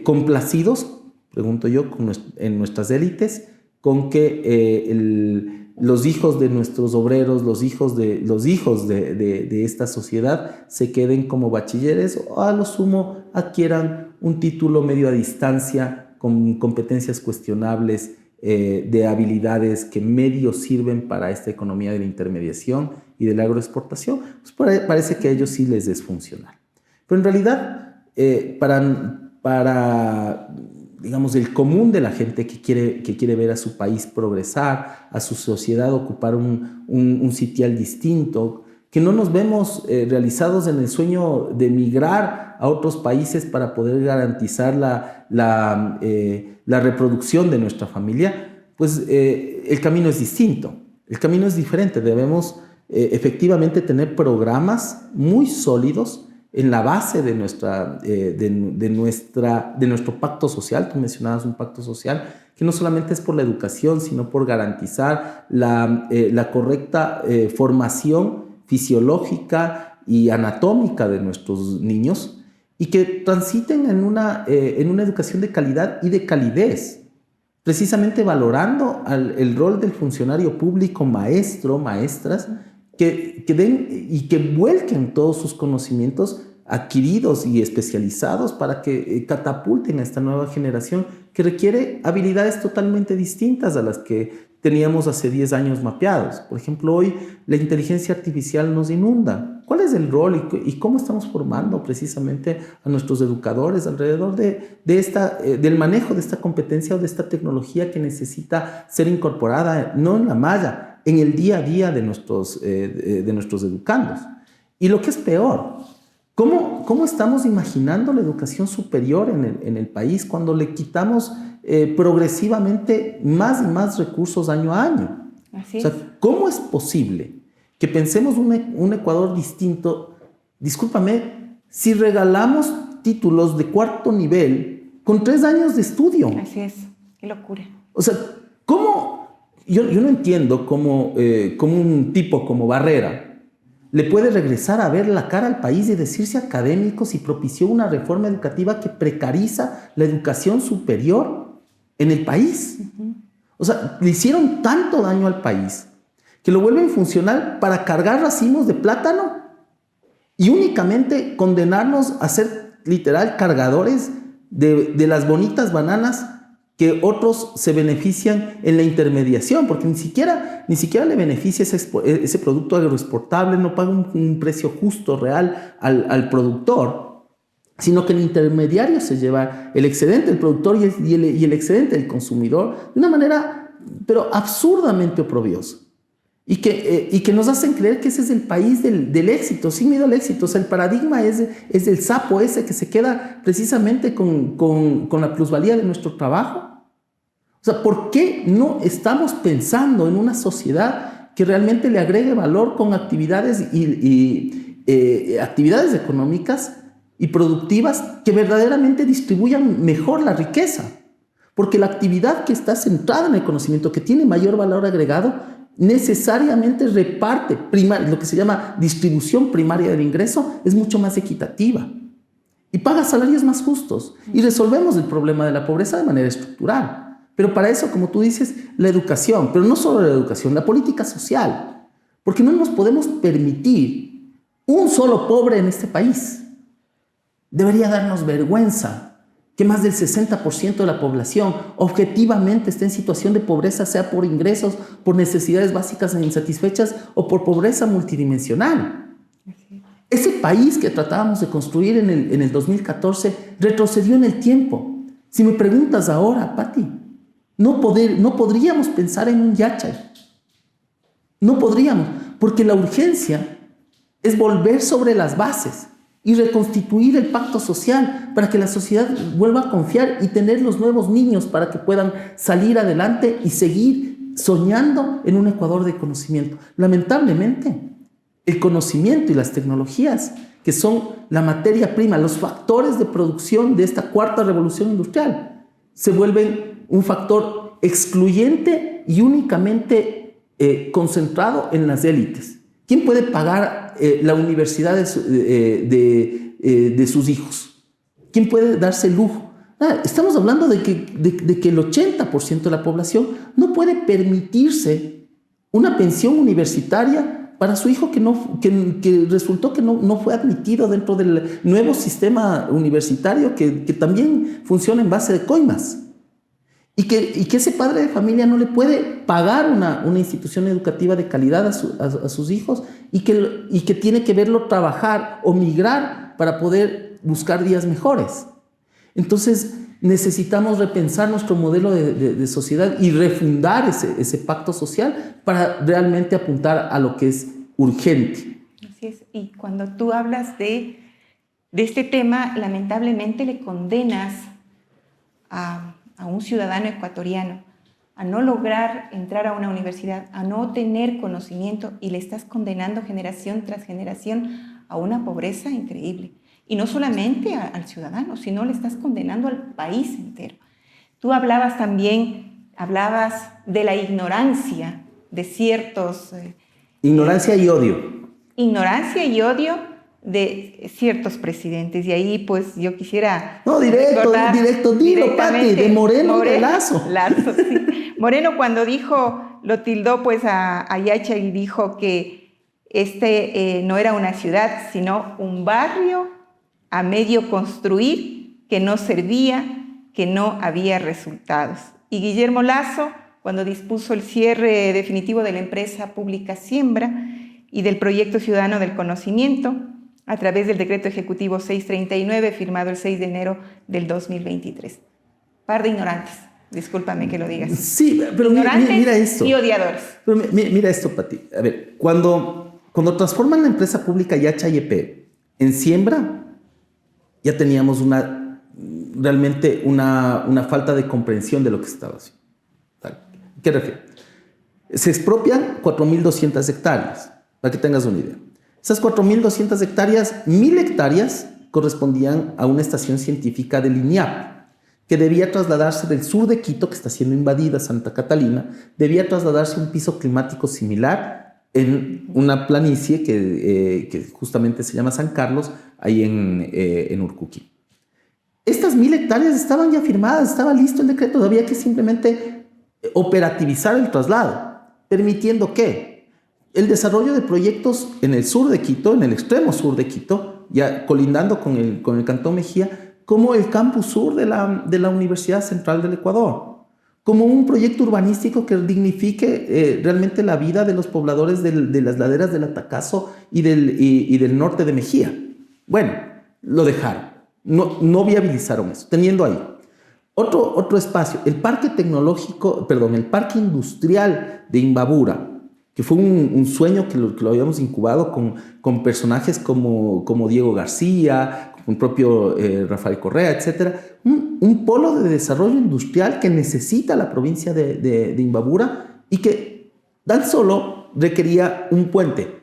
complacidos, pregunto yo, en nuestras élites, con que los hijos de nuestros obreros, los hijos de esta sociedad se queden como bachilleres o a lo sumo adquieran un título medio a distancia con competencias cuestionables, de habilidades que medio sirven para esta economía de la intermediación y de la agroexportación. Pues parece que a ellos sí les es funcional. Pero en realidad, para digamos, el común de la gente que quiere ver a su país progresar, a su sociedad ocupar un sitial distinto, que no nos vemos realizados en el sueño de migrar a otros países para poder garantizar la reproducción de nuestra familia, pues el camino es distinto, el camino es diferente. Debemos efectivamente tener programas muy sólidos en la base de nuestro pacto social. Tú mencionabas un pacto social que no solamente es por la educación, sino por garantizar la correcta formación fisiológica y anatómica de nuestros niños y que transiten en una educación de calidad y de calidez, precisamente valorando el rol del funcionario público, maestro, maestras, que den y que vuelquen todos sus conocimientos adquiridos y especializados para que catapulten a esta nueva generación que requiere habilidades totalmente distintas a las que teníamos hace 10 años mapeados. Por ejemplo, hoy la inteligencia artificial nos inunda. ¿Cuál es el rol y cómo estamos formando precisamente a nuestros educadores alrededor del manejo de esta competencia o de esta tecnología que necesita ser incorporada, no en la malla, en el día a día de nuestros educandos? Y lo que es peor, ¿cómo estamos imaginando la educación superior en el país cuando le quitamos progresivamente más y más recursos año a año? Así o sea, es. ¿Cómo es posible que pensemos un Ecuador distinto? Discúlpame, si regalamos títulos de cuarto nivel con 3 años de estudio. Así es, qué locura. O sea, ¿cómo? Yo no entiendo cómo un tipo como Barrera le puede regresar a ver la cara al país y decirse académico si propició una reforma educativa que precariza la educación superior en el país. O sea, le hicieron tanto daño al país que lo vuelven funcional para cargar racimos de plátano y únicamente condenarnos a ser literal cargadores de las bonitas bananas que otros se benefician en la intermediación, porque ni siquiera le beneficia ese producto agroexportable, no paga un precio justo, real al productor, sino que el intermediario se lleva el excedente del productor y el excedente del consumidor de una manera, pero absurdamente oprobiosa. Y que nos hacen creer que ese es el país del éxito, sin miedo al éxito. O sea, el paradigma es del sapo ese que se queda precisamente con la plusvalía de nuestro trabajo. O sea, ¿por qué no estamos pensando en una sociedad que realmente le agregue valor con actividades actividades económicas y productivas que verdaderamente distribuyan mejor la riqueza? Porque la actividad que está centrada en el conocimiento, que tiene mayor valor agregado, necesariamente reparte lo que se llama distribución primaria del ingreso, es mucho más equitativa. y paga salarios más justos y resolvemos el problema de la pobreza de manera estructural. Pero para eso, como tú dices, la educación, pero no solo la educación, la política social, porque no nos podemos permitir un solo pobre en este país. Debería darnos vergüenza que más del 60% de la población objetivamente esté en situación de pobreza, sea por ingresos, por necesidades básicas insatisfechas o por pobreza multidimensional. Ese país que tratábamos de construir en el 2014 retrocedió en el tiempo. Si me preguntas ahora, Pati, no podríamos pensar en un Yachay. No podríamos, porque la urgencia es volver sobre las bases y reconstituir el pacto social para que la sociedad vuelva a confiar y tener los nuevos niños para que puedan salir adelante y seguir soñando en un Ecuador de conocimiento. Lamentablemente, el conocimiento y las tecnologías, que son la materia prima, los factores de producción de esta cuarta revolución industrial, se vuelven un factor excluyente y únicamente concentrado en las élites. ¿Quién puede pagar la universidad de sus hijos? ¿Quién puede darse el lujo? Estamos hablando de que el 80% de la población no puede permitirse una pensión universitaria para su hijo que resultó que no fue admitido dentro del nuevo sistema universitario que también funciona en base de coimas. Y que ese padre de familia no le puede pagar una institución educativa de calidad a sus hijos y que tiene que verlo trabajar o migrar para poder buscar días mejores. Entonces necesitamos repensar nuestro modelo de sociedad y refundar ese pacto social para realmente apuntar a lo que es urgente. Así es. Y cuando tú hablas de este tema, lamentablemente le condenas a un ciudadano ecuatoriano a no lograr entrar a una universidad, a no tener conocimiento, y le estás condenando generación tras generación a una pobreza increíble. Y no solamente al ciudadano, sino le estás condenando al país entero. Tú hablabas de la ignorancia de ciertos... ignorancia y odio. Ignorancia y odio de ciertos presidentes. Y ahí pues yo quisiera... No, directo, dilo, Pati, de Moreno y de Lazo. Lazo, sí. Moreno cuando lo tildó pues a Yachay y dijo que no era una ciudad, sino un barrio a medio construir que no servía, que no había resultados. Y Guillermo Lazo, cuando dispuso el cierre definitivo de la empresa pública Siembra y del proyecto ciudadano del conocimiento, a través del decreto ejecutivo 639, firmado el 6 de enero del 2023. Par de ignorantes, discúlpame que lo digas. Sí, pero mira esto. Y odiadores. Pero mira esto, Pati. A ver, cuando transforman la empresa pública Yachay EP en Siembra, ya teníamos realmente una falta de comprensión de lo que se estaba haciendo. ¿Qué refiero? Se expropian 4.200 hectáreas, para que tengas una idea. Esas 4.200 hectáreas, 1.000 hectáreas correspondían a una estación científica del INIAP, que debía trasladarse del sur de Quito, que está siendo invadida, Santa Catalina, debía trasladarse a un piso climático similar en una planicie que justamente se llama San Carlos, ahí en Urcuquí. Estas 1.000 hectáreas estaban ya firmadas, estaba listo el decreto, había que simplemente operativizar el traslado, permitiendo que el desarrollo de proyectos en el sur de Quito, en el extremo sur de Quito, ya colindando con el Cantón Mejía, como el campus sur de la Universidad Central del Ecuador, como un proyecto urbanístico que dignifique realmente la vida de los pobladores de las laderas del Atacazo y del norte de Mejía. Bueno, lo dejaron, no viabilizaron eso, teniendo ahí otro espacio, el parque industrial de Imbabura, que fue un sueño que lo habíamos incubado con personajes como Diego García, con el propio Rafael Correa, etc. Un polo de desarrollo industrial que necesita la provincia de Imbabura y que tan solo requería un puente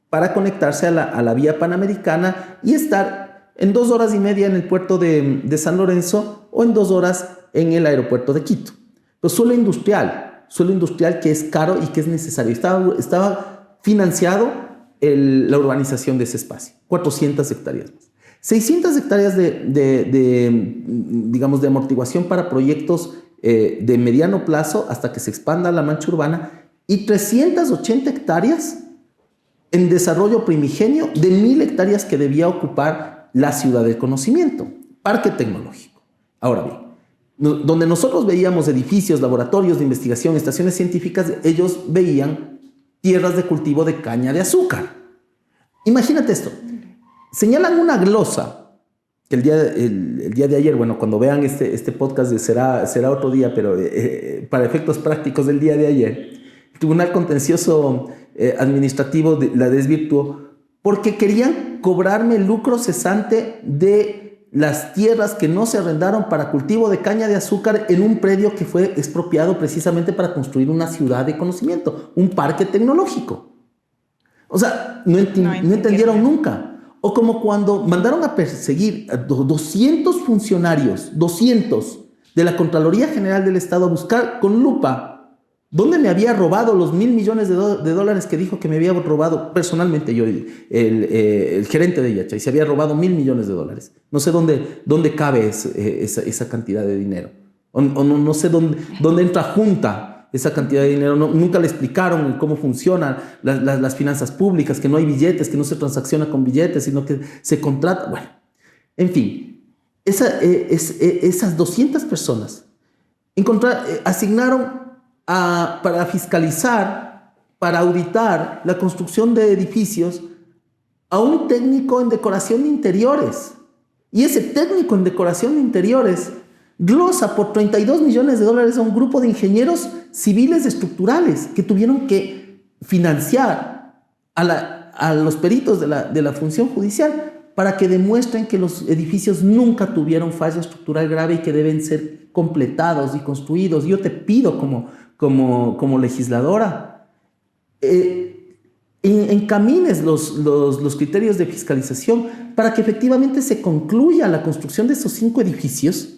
para conectarse a la vía panamericana y estar en 2 horas y media en el puerto de San Lorenzo o en 2 horas en el aeropuerto de Quito. Pero suelo industrial que es caro y que es necesario. Estaba financiado la urbanización de ese espacio, 400 hectáreas más. 600 hectáreas digamos, de amortiguación para proyectos de mediano plazo hasta que se expanda la mancha urbana y 380 hectáreas en desarrollo primigenio de 1.000 hectáreas que debía ocupar la ciudad del conocimiento, parque tecnológico. Ahora bien, donde nosotros veíamos edificios, laboratorios de investigación, estaciones científicas, ellos veían tierras de cultivo de caña de azúcar. Imagínate esto. Señalan una glosa, que el día de ayer, bueno, cuando vean este podcast será otro día, pero para efectos prácticos del día de ayer, el Tribunal Contencioso Administrativo la desvirtuó porque querían cobrarme el lucro cesante de las tierras que no se arrendaron para cultivo de caña de azúcar en un predio que fue expropiado precisamente para construir una ciudad de conocimiento, un parque tecnológico. O sea, no entendieron nunca. O como cuando mandaron a perseguir a 200 funcionarios, 200 de la Contraloría General del Estado a buscar con lupa dónde me había robado los $1.000 millones de dólares que dijo que me había robado personalmente yo, el gerente de Yachay, se había robado $1.000 millones de dólares. No sé dónde cabe esa cantidad de dinero. No sé dónde entra junta esa cantidad de dinero. Nunca le explicaron cómo funcionan las finanzas públicas, que no hay billetes, que no se transacciona con billetes, sino que se contrata. Bueno, en fin, esas 200 personas asignaron para fiscalizar, para auditar la construcción de edificios a un técnico en decoración de interiores. Y ese técnico en decoración de interiores glosa por $32 millones a un grupo de ingenieros civiles estructurales que tuvieron que financiar a los peritos de la función judicial para que demuestren que los edificios nunca tuvieron falla estructural grave y que deben ser completados y construidos. Yo te pido como legisladora, encamines los criterios de fiscalización para que efectivamente se concluya la construcción de esos 5 edificios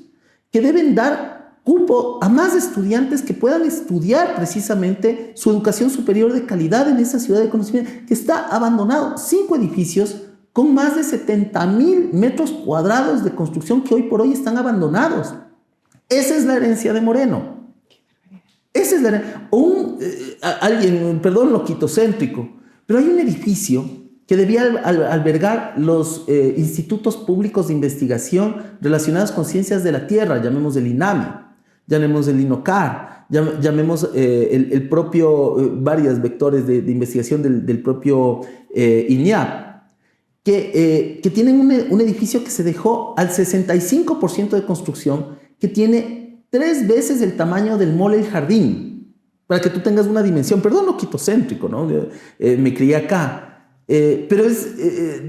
que deben dar cupo a más estudiantes que puedan estudiar precisamente su educación superior de calidad en esa ciudad de conocimiento que está abandonado. 5 edificios con más de 70,000 metros cuadrados de construcción que hoy por hoy están abandonados. Esa es la herencia de Moreno. Esa es la herencia. Alguien, perdón, loquitocéntrico, pero hay un edificio que debía albergar los institutos públicos de investigación relacionados con ciencias de la tierra, llamemos el INAMI, llamemos el INOCAR, llamemos el propio, varios vectores de investigación del propio INIAP, que tienen un edificio que se dejó al 65% de construcción, que tiene 3 veces el tamaño del Mall El Jardín, para que tú tengas una dimensión. Perdón, loquitocéntrico, ¿no? Me crié acá. Pero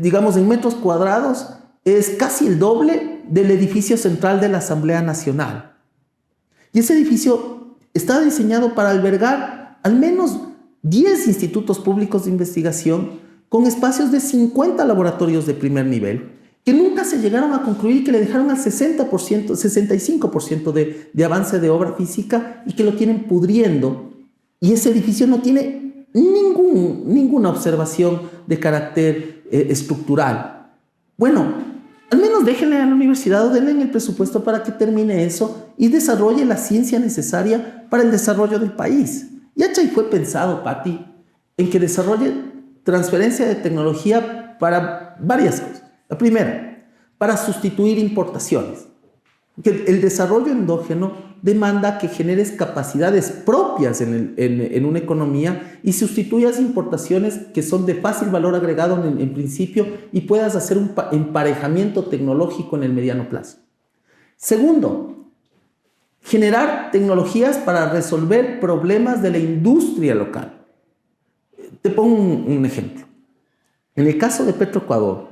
digamos, en metros cuadrados, es casi el doble del edificio central de la Asamblea Nacional. Y ese edificio está diseñado para albergar al menos 10 institutos públicos de investigación con espacios de 50 laboratorios de primer nivel, que nunca se llegaron a concluir y que le dejaron al 65% de avance de obra física y que lo tienen pudriendo. Y ese edificio no tiene ninguna observación de carácter estructural. Bueno, al menos déjenle a la universidad o denle el presupuesto para que termine eso y desarrolle la ciencia necesaria para el desarrollo del país. Yachay fue pensado, Pati, en que desarrolle transferencia de tecnología para varias cosas. La primera, para sustituir importaciones. Porque el desarrollo endógeno demanda que generes capacidades propias en una economía y sustituyas importaciones que son de fácil valor agregado en principio y puedas hacer un emparejamiento tecnológico en el mediano plazo. Segundo, generar tecnologías para resolver problemas de la industria local. Te pongo un ejemplo. En el caso de Petroecuador,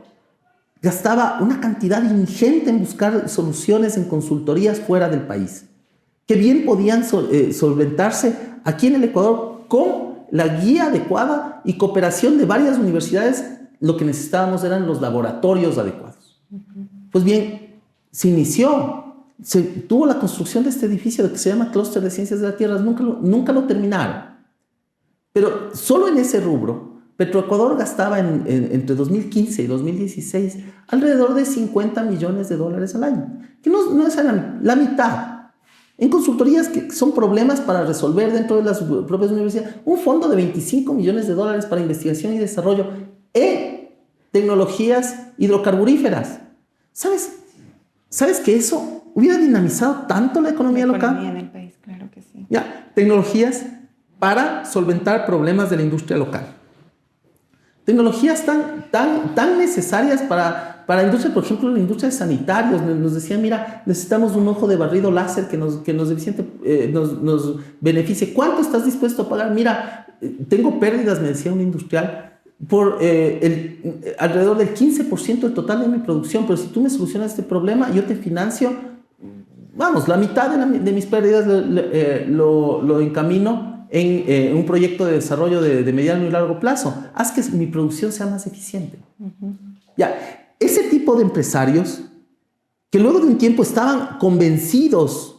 gastaba una cantidad ingente en buscar soluciones en consultorías fuera del país, que bien podían solventarse aquí en el Ecuador con la guía adecuada y cooperación de varias universidades. Lo que necesitábamos eran los laboratorios adecuados. Pues bien, se tuvo la construcción de este edificio que se llama Clúster de Ciencias de la Tierra, nunca lo terminaron. Pero solo en ese rubro Petroecuador gastaba entre 2015 y 2016 alrededor de $50 millones al año, que no es la mitad. En consultorías que son problemas para resolver dentro de las propias universidades, un fondo de $25 millones para investigación y desarrollo en tecnologías hidrocarburíferas. ¿Sabes que eso hubiera dinamizado tanto la economía local? La economía en el país, claro que sí. Ya, tecnologías para solventar problemas de la industria local. Tecnologías tan necesarias para la industria, por ejemplo, la industria de sanitarios. Nos decían, mira, necesitamos un ojo de barrido láser que nos beneficie. ¿Cuánto estás dispuesto a pagar? Mira, tengo pérdidas, me decía un industrial, por alrededor del 15% del total de mi producción, pero si tú me solucionas este problema, yo te financio, vamos, la mitad de mis pérdidas lo encamino en un proyecto de desarrollo de mediano y largo plazo. Haz que mi producción sea más eficiente. Uh-huh. Ya, ese tipo de empresarios que luego de un tiempo estaban convencidos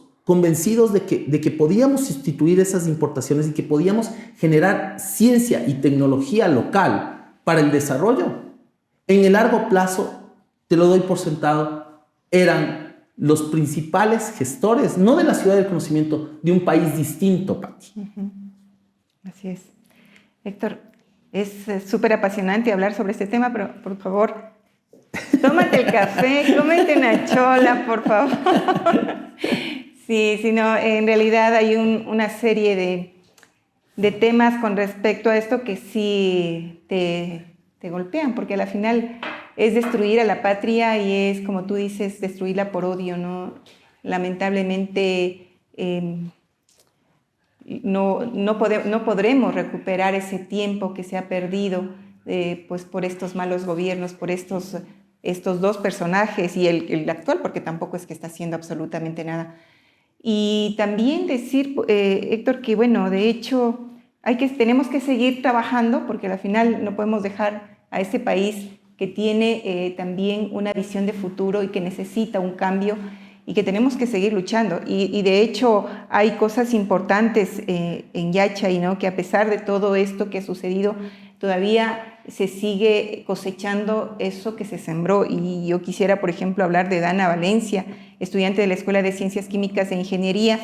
de que podíamos sustituir esas importaciones y que podíamos generar ciencia y tecnología local para el desarrollo, en el largo plazo, te lo doy por sentado, eran los principales gestores, no de la ciudad del conocimiento, de un país distinto, Pati. Uh-huh. Así es. Héctor, es súper apasionante hablar sobre este tema, pero por favor, tómate el café, cómete una chola, por favor. Sí, no, en realidad hay una serie de temas con respecto a esto que sí te golpean, porque al final es destruir a la patria y es, como tú dices, destruirla por odio, ¿no? Lamentablemente no podremos recuperar ese tiempo que se ha perdido pues por estos malos gobiernos, por estos dos personajes y el actual, porque tampoco es que está haciendo absolutamente nada. Y también decir, Héctor, que bueno, de hecho tenemos que seguir trabajando, porque al final no podemos dejar a este país que tiene también una visión de futuro y que necesita un cambio y que tenemos que seguir luchando. Y de hecho hay cosas importantes en Yachay, ¿no? Que a pesar de todo esto que ha sucedido, todavía se sigue cosechando eso que se sembró. Y yo quisiera, por ejemplo, hablar de Dana Valencia, estudiante de la Escuela de Ciencias Químicas e Ingeniería,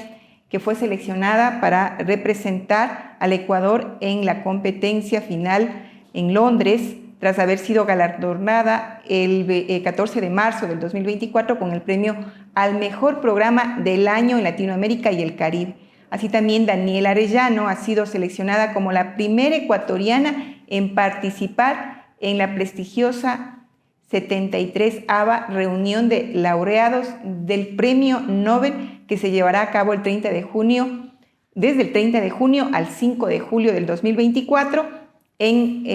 que fue seleccionada para representar al Ecuador en la competencia final en Londres, tras haber sido galardonada el 14 de marzo del 2024 con el premio al mejor programa del año en Latinoamérica y el Caribe. Así también Daniela Arellano ha sido seleccionada como la primera ecuatoriana en participar en la prestigiosa 73ª reunión de laureados del Premio Nobel, que se llevará a cabo desde el 30 de junio al 5 de julio del 2024 en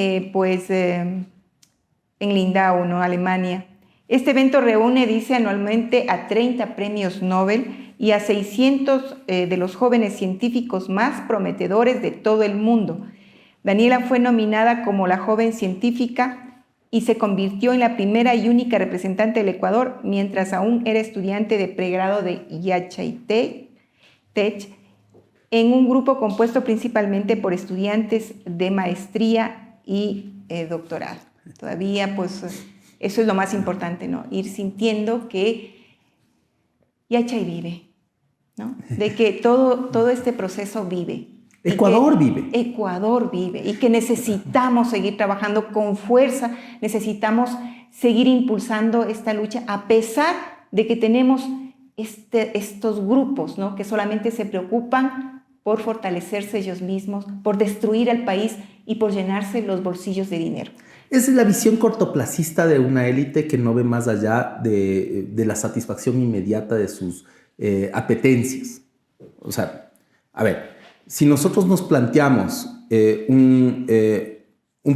Lindau, ¿no? Alemania. Este evento reúne, dice, anualmente a 30 premios Nobel y a 600 de los jóvenes científicos más prometedores de todo el mundo. Daniela fue nominada como la joven científica y se convirtió en la primera y única representante del Ecuador mientras aún era estudiante de pregrado de Yachay Tech, en un grupo compuesto principalmente por estudiantes de maestría y doctorado. Todavía, pues, eso es lo más importante, ¿no? Ir sintiendo que Yachay vive, ¿no? De que todo este proceso vive. Ecuador vive. Ecuador vive y que necesitamos seguir trabajando con fuerza, necesitamos seguir impulsando esta lucha a pesar de que tenemos estos grupos, ¿no? Que solamente se preocupan por fortalecerse ellos mismos, por destruir al país y por llenarse los bolsillos de dinero. Esa es la visión cortoplacista de una élite que no ve más allá de la satisfacción inmediata de sus apetencias. O sea, a ver, si nosotros nos planteamos un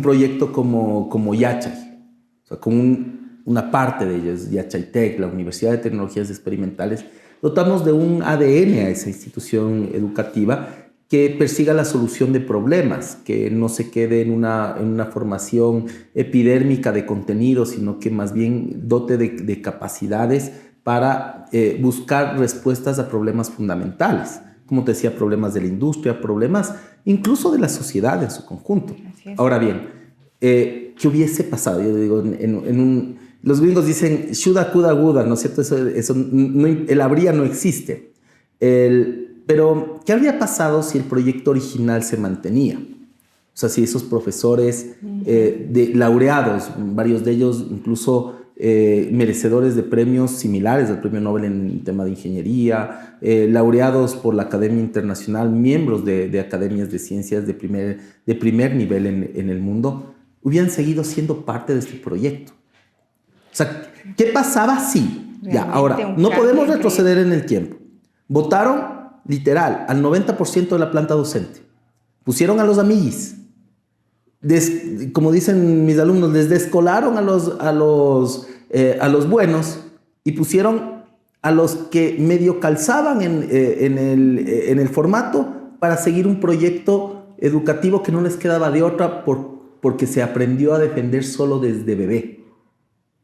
proyecto como Yachay, o sea, como una parte de ellos, Yachay Tech, la Universidad de Tecnologías Experimentales, dotamos de un ADN a esa institución educativa que persiga la solución de problemas, que no se quede en una formación epidérmica de contenido, sino que más bien dote de capacidades para buscar respuestas a problemas fundamentales. Como te decía, problemas de la industria, problemas incluso de la sociedad en su conjunto. Ahora bien, ¿qué hubiese pasado? Yo digo, los gringos dicen, shuda, kuda, guda, ¿no es cierto? El habría no existe. Pero, ¿qué habría pasado si el proyecto original se mantenía? O sea, si esos profesores laureados, varios de ellos incluso merecedores de premios similares al Premio Nobel en tema de ingeniería, laureados por la Academia Internacional, miembros de academias de ciencias de primer nivel en el mundo, hubieran seguido siendo parte de este proyecto. O sea, ¿qué pasaba si? Ya, ahora, no podemos retroceder en el tiempo. Votaron, literal, al 90% de la planta docente. Pusieron a los amiguis. Como dicen mis alumnos, les descolaron a los buenos y pusieron a los que medio calzaban en el formato para seguir un proyecto educativo que no les quedaba de otra porque se aprendió a defender solo desde bebé.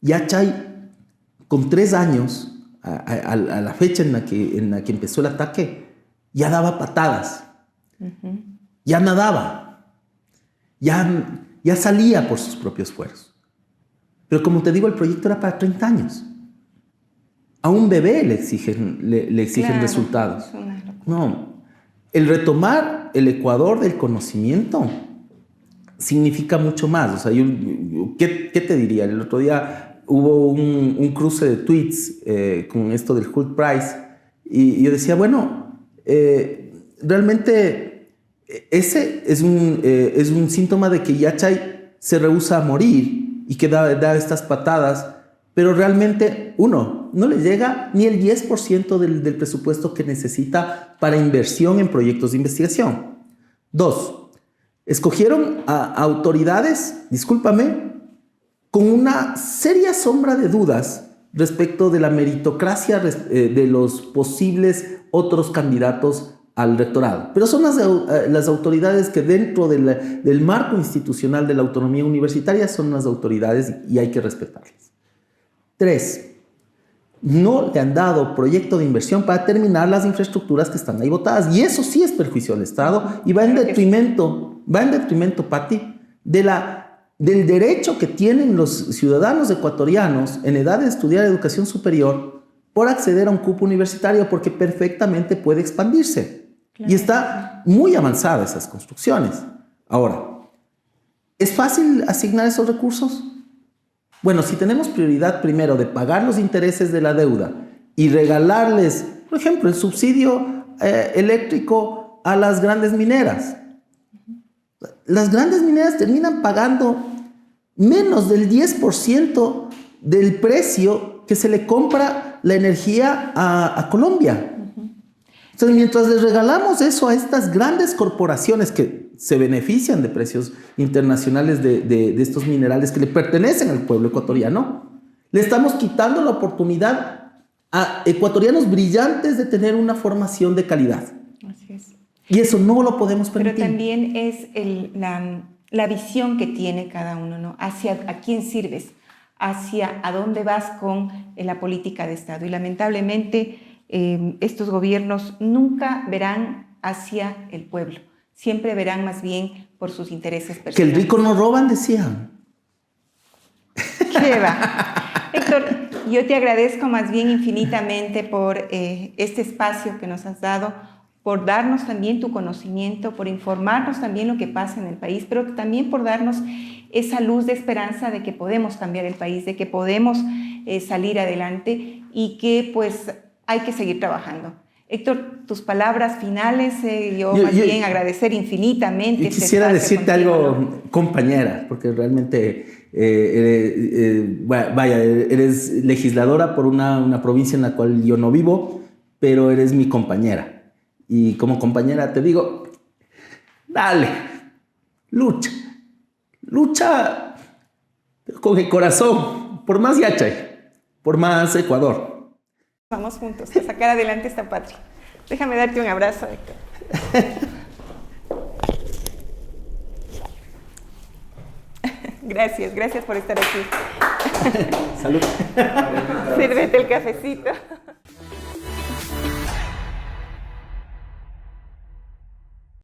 Yachay, con 3 años, a la fecha en la que empezó el ataque, ya daba patadas, ya nadaba. Ya salía por sus propios esfuerzos. Pero como te digo, el proyecto era para 30 años. A un bebé le exigen claro, resultados. No, el retomar el Ecuador del conocimiento significa mucho más. O sea, ¿qué te diría? El otro día hubo un cruce de tweets con esto del Holt Prize y yo decía, bueno, realmente ese es un síntoma de que Yachay se rehúsa a morir y que da estas patadas, pero realmente, uno, no le llega ni el 10% del presupuesto que necesita para inversión en proyectos de investigación. 2, escogieron a autoridades, discúlpame, con una seria sombra de dudas respecto de la meritocracia de los posibles otros candidatos al rectorado. Pero son las autoridades que dentro del marco institucional de la autonomía universitaria son las autoridades y hay que respetarlas. 3, no le han dado proyecto de inversión para terminar las infraestructuras que están ahí botadas. Y eso sí es perjuicio al Estado y va en detrimento, Pati, del derecho que tienen los ciudadanos ecuatorianos en edad de estudiar educación superior por acceder a un cupo universitario, porque perfectamente puede expandirse. Claro. Y está muy avanzada esas construcciones. Ahora, ¿es fácil asignar esos recursos? Bueno, si tenemos prioridad primero de pagar los intereses de la deuda y regalarles, por ejemplo, el subsidio eléctrico a las grandes mineras. Las grandes mineras terminan pagando menos del 10% del precio que se le compra la energía a Colombia. Entonces, mientras les regalamos eso a estas grandes corporaciones que se benefician de precios internacionales de estos minerales que le pertenecen al pueblo ecuatoriano, le estamos quitando la oportunidad a ecuatorianos brillantes de tener una formación de calidad. Así es. Y eso no lo podemos permitir. Pero también es la visión que tiene cada uno, ¿no? Hacia a quién sirves, hacia a dónde vas con la política de Estado. Y lamentablemente estos gobiernos nunca verán hacia el pueblo, siempre verán más bien por sus intereses personales. Que el rico no roban, decían. ¿Qué va? Héctor, yo te agradezco más bien infinitamente por este espacio que nos has dado, por darnos también tu conocimiento, por informarnos también lo que pasa en el país, pero también por darnos esa luz de esperanza de que podemos cambiar el país, de que podemos salir adelante y que pues hay que seguir trabajando. Héctor, tus palabras finales, yo más bien agradecer infinitamente. Quisiera decirte algo, compañera, porque realmente eres legisladora por una provincia en la cual yo no vivo, pero eres mi compañera. Y como compañera te digo, dale, lucha con el corazón, por más Yachay, por más Ecuador. Vamos juntos a sacar adelante esta patria. Déjame darte un abrazo, Héctor. Gracias por estar aquí. Salud. Sírvete el cafecito.